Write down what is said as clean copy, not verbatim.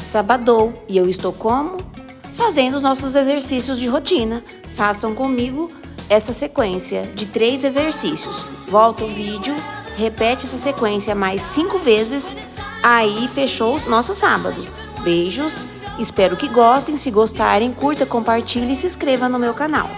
Sabadou e eu estou como? Fazendo os nossos exercícios de rotina. Façam comigo essa sequência de 3 exercícios. Volta o vídeo, repete essa sequência mais 5 vezes, aí fechou o nosso sábado. Beijos, espero que gostem. Se gostarem, curta, compartilhe e se inscreva no meu canal.